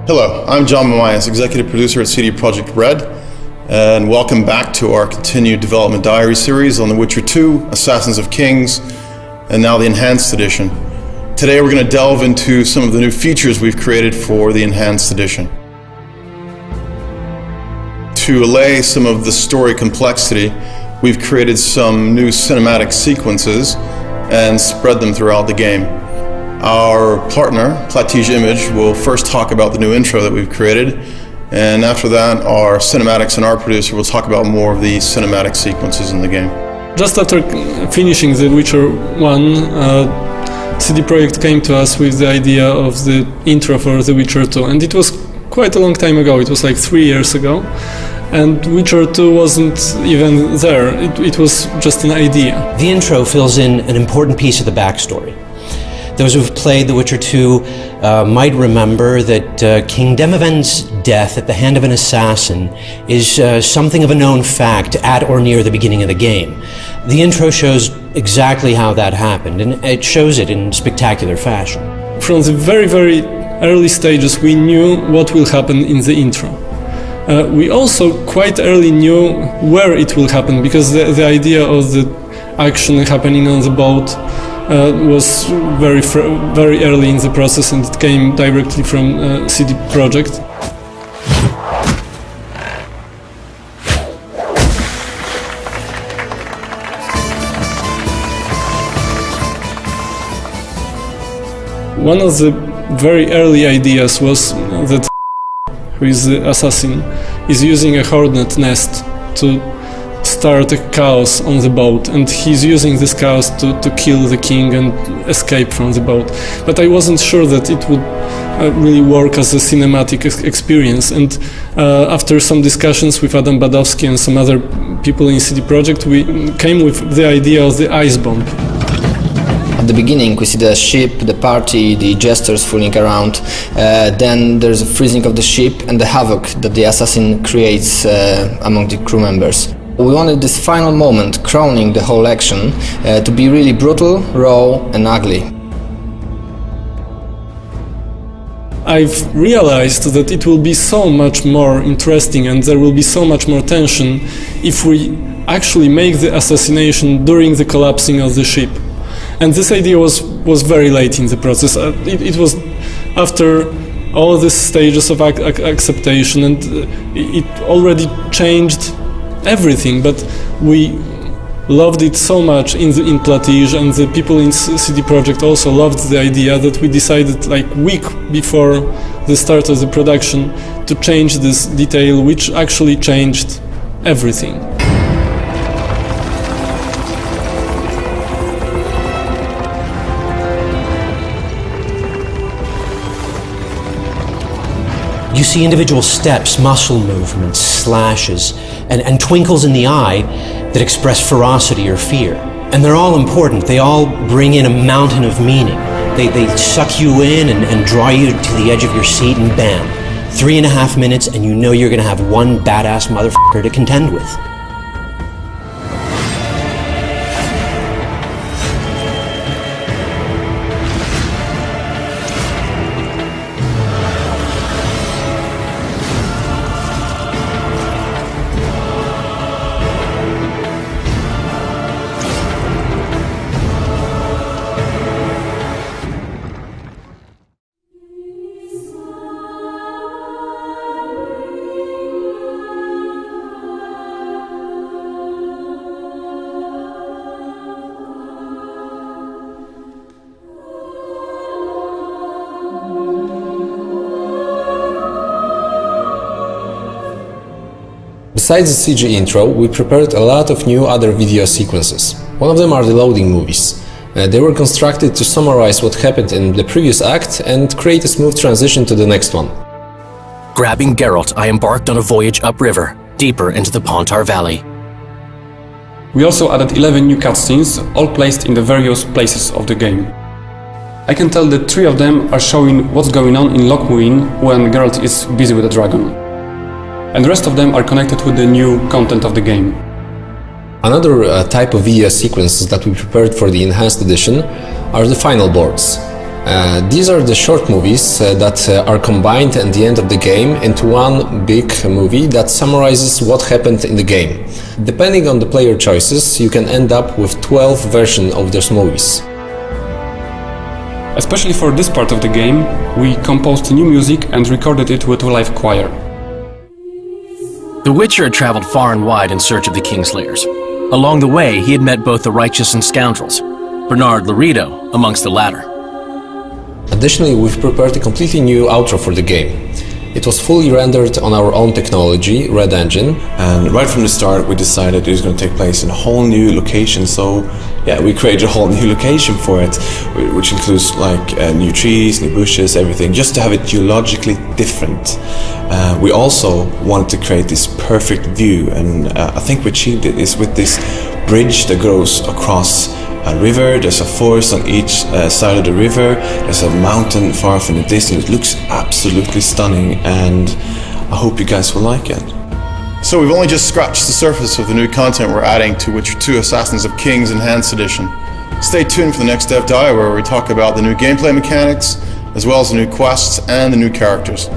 Hello, I'm John Mamias, Executive Producer at CD Projekt Red, and welcome back to our continued development diary series on The Witcher 2, Assassins of Kings, and now the Enhanced Edition. Today we're going to delve into some of the new features we've created for the Enhanced Edition. To allay some of the story complexity, we've created some new cinematic sequences and spread them throughout the game. Our partner, Platige Image, will first talk about the new intro that we've created, and after that our cinematics and art producer will talk about more of the cinematic sequences in the game. Just after finishing The Witcher 1, CD Projekt came to us with the idea of the intro for The Witcher 2, and it was quite a long time ago, it was like 3 years ago, and Witcher 2 wasn't even there, it was just an idea. The intro fills in an important piece of the backstory. Those who've played The Witcher 2 might remember that King Demavend's death at the hand of an assassin is something of a known fact at or near the beginning of the game. The intro shows exactly how that happened, and it shows it in spectacular fashion. From the very, very early stages we knew what will happen in the intro. We also quite early knew where it will happen, because the idea of the action happening on the boat was very early in the process, and it came directly from CD Projekt. One of the very early ideas was that who is the assassin is using a hornet nest to start a chaos on the boat, and he's using this chaos to kill the king and escape from the boat. But I wasn't sure that it would really work as a cinematic experience, and after some discussions with Adam Badowski and some other people in CD Projekt, we came with the idea of the ice bomb. At the beginning we see the ship, the party, the jesters fooling around, then there's a freezing of the ship and the havoc that the assassin creates among the crew members. We wanted this final moment, crowning the whole action, to be really brutal, raw and ugly. I've realized that it will be so much more interesting and there will be so much more tension if we actually make the assassination during the collapsing of the ship. And this idea was very late in the process. It was after all these stages of acceptation, and it already changed everything, but we loved it so much in Platige, and the people in CD Projekt also loved the idea, that we decided like a week before the start of the production to change this detail, which actually changed everything. You see individual steps, muscle movements, slashes, and twinkles in the eye that express ferocity or fear. And they're all important. They all bring in a mountain of meaning. They suck you in and draw you to the edge of your seat, and bam, 3.5 minutes and you know you're gonna have one badass motherfucker to contend with. Besides the CG intro, we prepared a lot of new other video sequences. One of them are the loading movies. They were constructed to summarize what happened in the previous act and create a smooth transition to the next one. Grabbing Geralt, I embarked on a voyage upriver, deeper into the Pontar Valley. We also added 11 new cutscenes, all placed in the various places of the game. I can tell that 3 of them are showing what's going on in Lochmuin when Geralt is busy with a dragon. And the rest of them are connected with the new content of the game. Another type of video sequences that we prepared for the Enhanced Edition are the final boards. These are the short movies that are combined at the end of the game into one big movie that summarizes what happened in the game. Depending on the player choices, you can end up with 12 versions of those movies. Especially for this part of the game, we composed new music and recorded it with a live choir. The Witcher had traveled far and wide in search of the Kingslayers. Along the way, he had met both the righteous and scoundrels, Bernard Laredo amongst the latter. Additionally, we've prepared a completely new outro for the game. It was fully rendered on our own technology, Red Engine. And right from the start, we decided it was going to take place in a whole new location. So, yeah, we created a whole new location for it, which includes like new trees, new bushes, everything, just to have it geologically different. We also wanted to create this perfect view, and I think we achieved it is with this bridge that goes across a river. There's a forest on each side of the river. There's a mountain far off in the distance. It looks absolutely stunning, and I hope you guys will like it. So we've only just scratched the surface of the new content we're adding to Witcher 2 Assassins of Kings Enhanced Edition. Stay tuned for the next Dev Dive, where we talk about the new gameplay mechanics, as well as the new quests and the new characters.